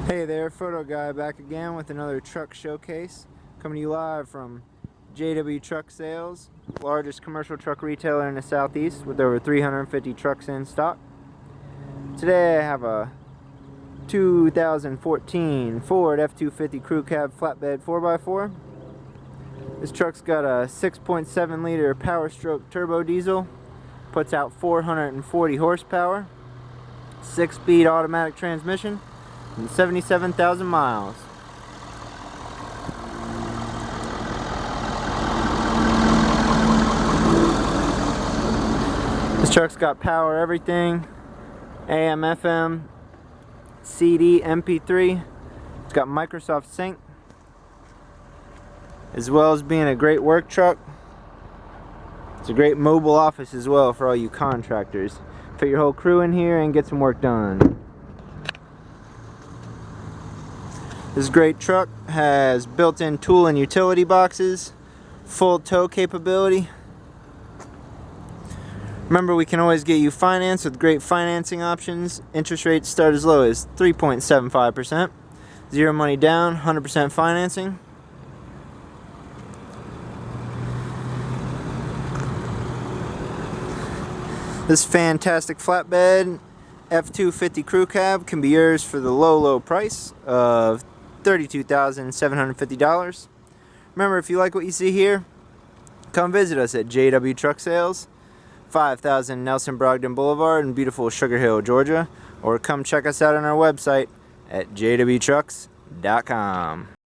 Hey there, Photo Guy back again with another truck showcase, coming to you live from JW Truck Sales, largest commercial truck retailer in the Southeast with over 350 trucks in stock. Today I have a 2014 Ford F-250 Crew Cab Flatbed 4x4. This truck's got a 6.7 liter Power Stroke turbo diesel, puts out 440 horsepower, 6-speed automatic transmission, and 77,000 miles. This truck's got power everything, AM, FM, CD, MP3. It's got Microsoft Sync, as well as being a great work truck. It's a great mobile office as well for all you contractors. Fit your whole crew in here and get some work done. This great truck has built-in tool and utility boxes, full tow capability. Remember, we can always get you financed with great financing options. Interest rates start as low as 3.75%. Zero money down, 100% financing. This fantastic flatbed F-250 Crew Cab can be yours for the low price of $32,750. Remember, if you like what you see here, come visit us at JW Truck Sales, 5000 Nelson Brogdon Boulevard in beautiful Sugar Hill, Georgia, or come check us out on our website at jwtrucks.com.